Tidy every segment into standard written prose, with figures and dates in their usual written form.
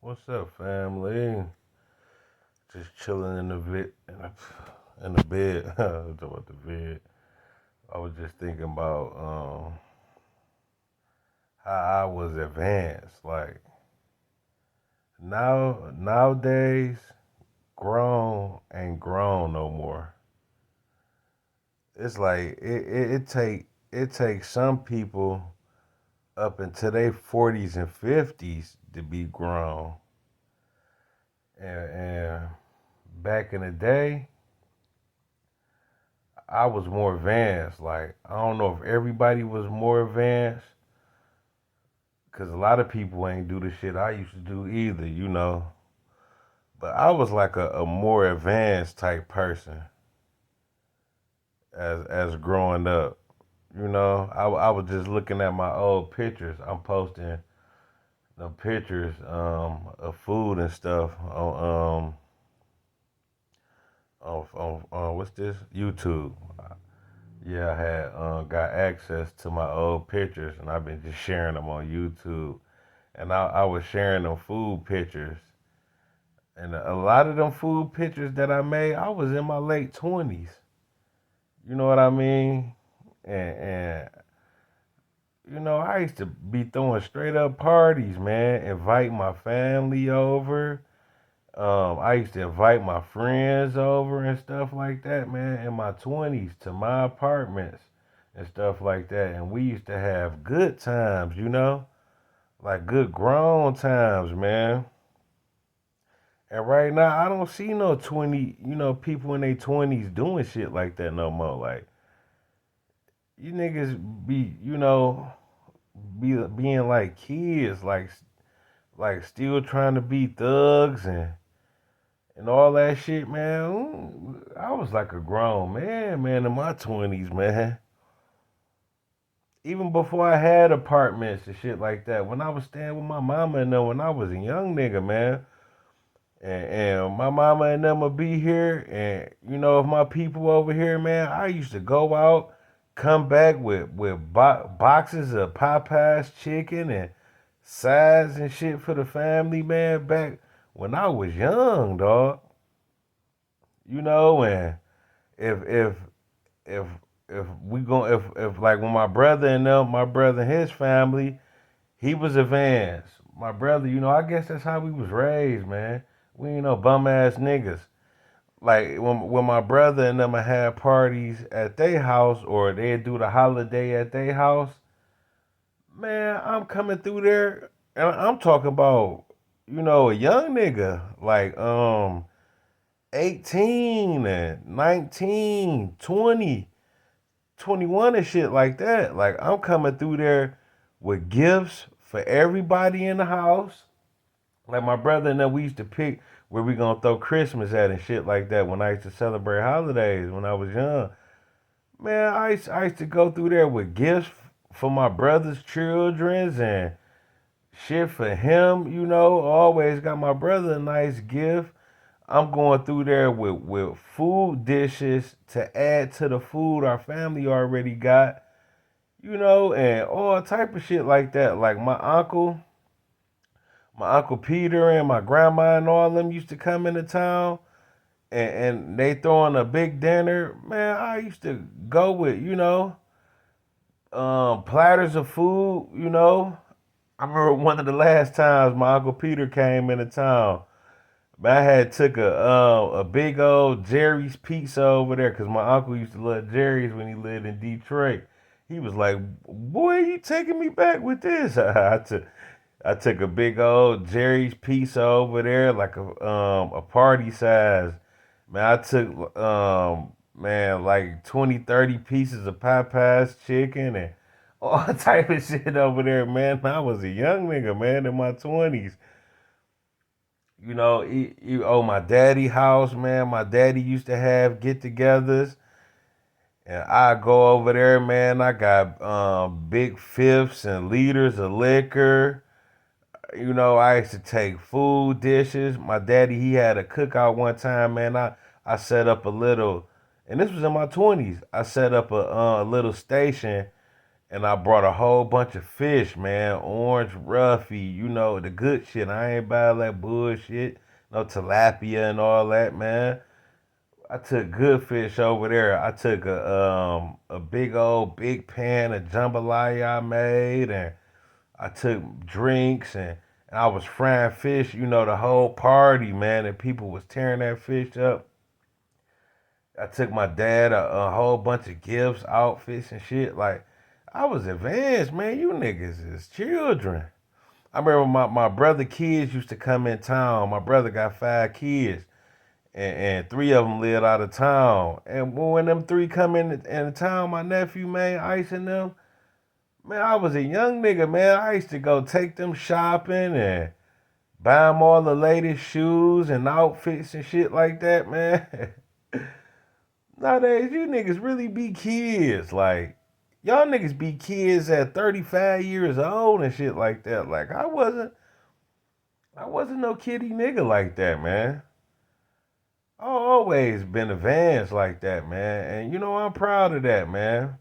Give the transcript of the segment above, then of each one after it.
What's up, family? Just chilling in the in the bed. Talking about the bed. I was just thinking about how I was advanced. Like nowadays, grown ain't grown no more. It's like it takes some people up into their 40s and 50s to be grown. And back in the day, I was more advanced. Like I don't know if everybody was more advanced, cause a lot of people ain't do the shit I used to do either. But I was like a more advanced type person as growing up. I was just looking at my old pictures. I'm posting the pictures of food and stuff on what's this YouTube. Yeah, I had got access to my old pictures, and I've been just sharing them on YouTube. And I was sharing them food pictures, and a lot of them food pictures that I made, I was in my late 20s. You know what I mean? And I used to be throwing straight up parties, man. Invite my family over. I used to invite my friends over and stuff like that, man, in my 20s to my apartments and stuff like that. And we used to have good times, like good grown times, man. And right now, I don't see no people in their 20s doing shit like that no more. Like, you niggas being like kids, like still trying to be thugs and all that shit, man. I was like a grown man, in my 20s, man. Even before I had apartments and shit like that, when I was staying with my mama and them when I was a young nigga, man. And my mama and them would be here, and if my people over here, man, I used to go out, come back with boxes of Popeyes chicken and sides and shit for the family, man. Back when I was young, dog. And if if if we go if like when my brother and his family, he was advanced. My brother, I guess that's how we was raised, man. We ain't no bum ass niggas. Like when my brother and them had parties at their house or they'd do the holiday at their house, man, I'm coming through there and I'm talking about, a young nigga, like 18 and 19, 20, 21 and shit like that. Like I'm coming through there with gifts for everybody in the house. Like my brother and then we used to pick where we gonna throw Christmas at and shit like that when I used to celebrate holidays when I was young. Man, I used to go through there with gifts for my brother's children's and shit for him. Always got my brother a nice gift. I'm going through there with food dishes to add to the food our family already got, and all type of shit like that. Like my uncle Peter and my grandma and all them used to come into town and they throwing a big dinner. Man, I used to go with platters of food. I remember one of the last times my uncle Peter came into town. Man, I had took a big old Jerry's pizza over there because my uncle used to love Jerry's when he lived in Detroit. He was like, "Boy, you taking me back with this?" I took a big old Jerry's pizza over there, like a party size. Man, I took man like 20, 30 pieces of Popeyes chicken and all type of shit over there, man. I was a young nigga, man, in my 20s. My daddy house, man. My daddy used to have get-togethers, and I go over there, man. I got big fifths and liters of liquor. I used to take food dishes. My daddy, he had a cookout one time, man. I set up a little, and this was in my 20s. I set up a little station, and I brought a whole bunch of fish, man. Orange roughy, you know, the good shit. I ain't buy that bullshit. No tilapia and all that, man. I took good fish over there. I took a big old big pan of jambalaya I made, and I took drinks, and I was frying fish. You know, the whole party, man, and people was tearing that fish up. I took my dad a whole bunch of gifts, outfits, and shit. Like, I was advanced, man. You niggas is children. I remember my brother kids used to come in town. My brother got 5 kids, and 3 of them lived out of town. And when them 3 come in town, my nephew, man, Ice and them, man, I was a young nigga, man. I used to go take them shopping and buy them all the latest shoes and outfits and shit like that, man. Nowadays, you niggas really be kids. Like, y'all niggas be kids at 35 years old and shit like that. Like, I wasn't no kiddie nigga like that, man. I always been advanced like that, man. And you know, I'm proud of that, man.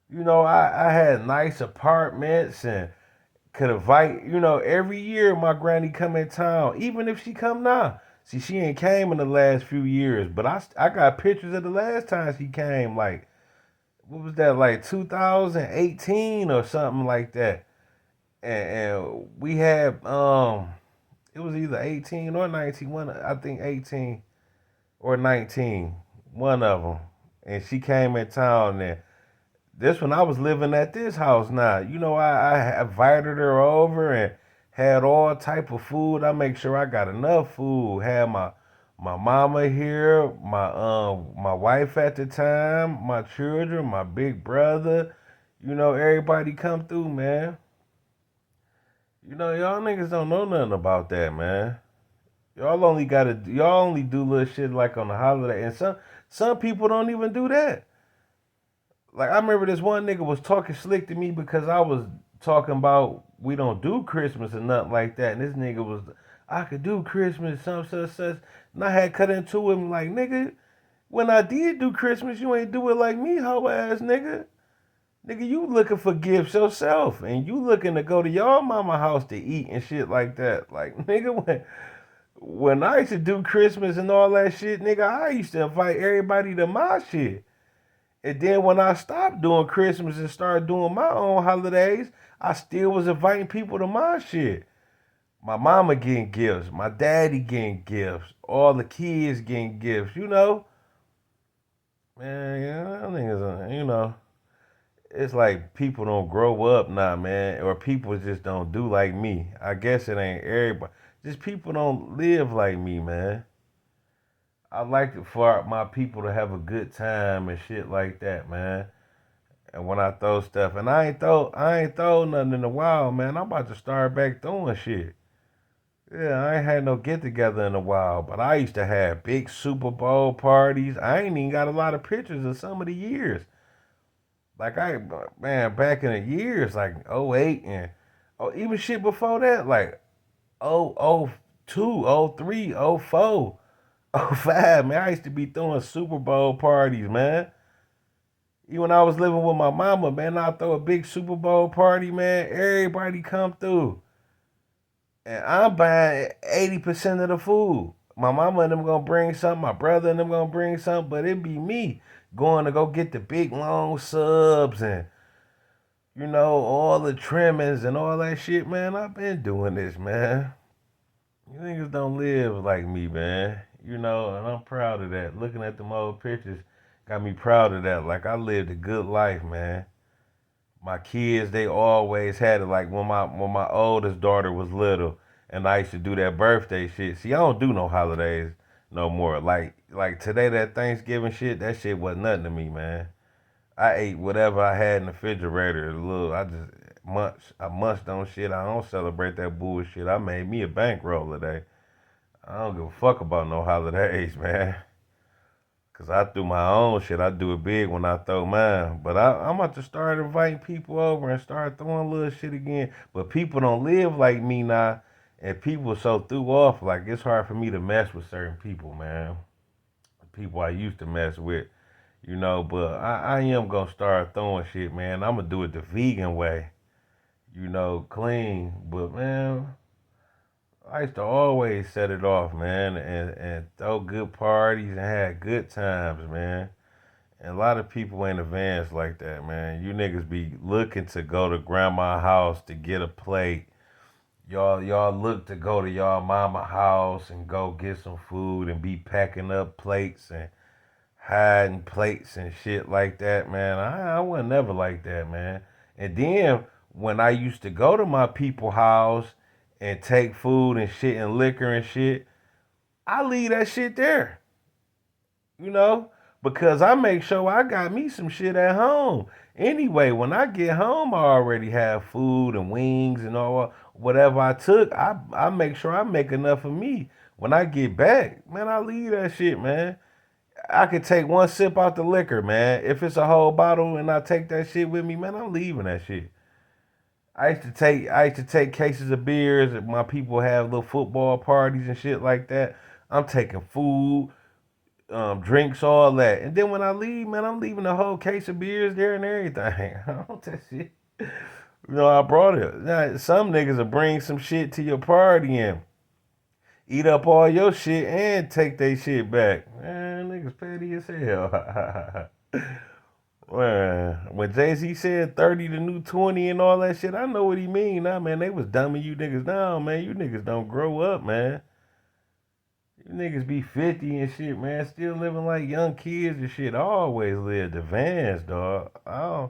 You know, I had nice apartments and could invite, you know, every year my granny come in town, even if she come now. See, she ain't came in the last few years, but I got pictures of the last time she came, like, what was that, like 2018 or something like that. And we had, it was either 18 or 19, I think 18 or 19, one of them. And she came in town, and this when I was living at this house now. You know, I invited her over and had all type of food. I make sure I got enough food. Had my mama here, my wife at the time, my children, my big brother. You know, everybody come through, man. You know, y'all niggas don't know nothing about that, man. Y'all only do little shit like on the holiday, and some people don't even do that. Like, I remember this one nigga was talking slick to me because I was talking about we don't do Christmas or nothing like that. And this nigga was, I could do Christmas, some such such. And I had cut into him like, nigga, when I did do Christmas, you ain't do it like me, hoe ass nigga. Nigga, you looking for gifts yourself, and you looking to go to your mama house to eat and shit like that. Like, nigga, when I used to do Christmas and all that shit, nigga, I used to invite everybody to my shit. And then when I stopped doing Christmas and started doing my own holidays, I still was inviting people to my shit. My mama getting gifts, my daddy getting gifts, all the kids getting gifts, you know? Man, I think you know, it's like people don't grow up now, man, or people just don't do like me. I guess it ain't everybody. Just people don't live like me, man. I like for my people to have a good time and shit like that, man. And when I throw stuff, and I ain't throw nothing in a while, man. I'm about to start back throwing shit. Yeah, I ain't had no get together in a while, but I used to have big Super Bowl parties. I ain't even got a lot of pictures of some of the years. Like man, back in the years, like '08 and even shit before that, like '02, '03, '04, '05. Man, I used to be throwing Super Bowl parties, man. Even when I was living with my mama, man, I throw a big Super Bowl party, man. Everybody come through. And I'm buying 80% of the food. My mama and them gonna bring something, my brother and them gonna bring something, but it be me going to go get the big long subs and all the trimmings and all that shit, man. I've been doing this, man. You niggas don't live like me, man. And I'm proud of that. Looking at them old pictures got me proud of that. Like, I lived a good life, man. My kids, they always had it. Like, when my oldest daughter was little, and I used to do that birthday shit. See, I don't do no holidays no more. Like today, that Thanksgiving shit, that shit was nothing to me, man. I ate whatever I had in the refrigerator. I just munched on shit. I don't celebrate that bullshit. I made me a bankroll today. I don't give a fuck about no holidays, man. Cause I threw my own shit. I do it big when I throw mine. But I'm about to start inviting people over and start throwing little shit again. But people don't live like me now. And people so threw off, like it's hard for me to mess with certain people, man. People I used to mess with. But I am gonna start throwing shit, man. I'm gonna do it the vegan way, clean. But man, I used to always set it off, man, and throw good parties and had good times, man. And a lot of people ain't advanced like that, man. You niggas be looking to go to grandma's house to get a plate. Y'all look to go to y'all mama house and go get some food and be packing up plates and hiding plates and shit like that, man. I was never like that, man. And then when I used to go to my people house and take food and shit and liquor and shit, I leave that shit there, you know, because I make sure I got me some shit at home. Anyway, when I get home, I already have food and wings and all whatever I took. I make sure I make enough for me. When I get back, man, I leave that shit, man. I could take one sip out the liquor, man. If it's a whole bottle and I take that shit with me, man, I'm leaving that shit. I used to take cases of beers. And my people have little football parties and shit like that. I'm taking food, drinks, all that. And then when I leave, man, I'm leaving a whole case of beers there and everything. I don't want that shit. I brought it. Now, some niggas will bring some shit to your party and eat up all your shit and take their shit back. Man, niggas petty as hell. Man, when Jay Z said 30 the new 20 and all that shit, I know what he mean. Nah, man, they was dumbing you niggas down, man. You niggas don't grow up, man. You niggas be 50 and shit, man. Still living like young kids and shit. I always lived advanced, dog. I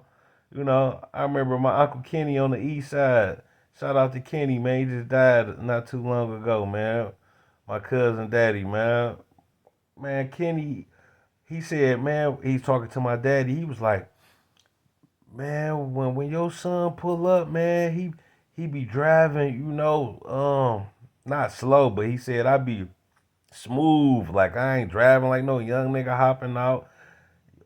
remember my Uncle Kenny on the east side. Shout out to Kenny, man. He just died not too long ago, man. My cousin daddy, man. Man, Kenny, he said, man, he's talking to my daddy. He was like, man, when your son pull up, man, he be driving, not slow, but he said I be smooth, like I ain't driving like no young nigga hopping out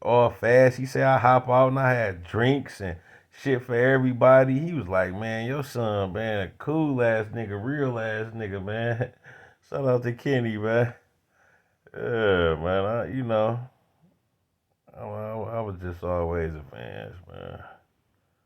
all fast. He said I hop out and I had drinks and shit for everybody. He was like, man, your son, man, a cool ass nigga, real ass nigga, man. Shout out to Kenny, man. Yeah, man. I was just always advanced, man.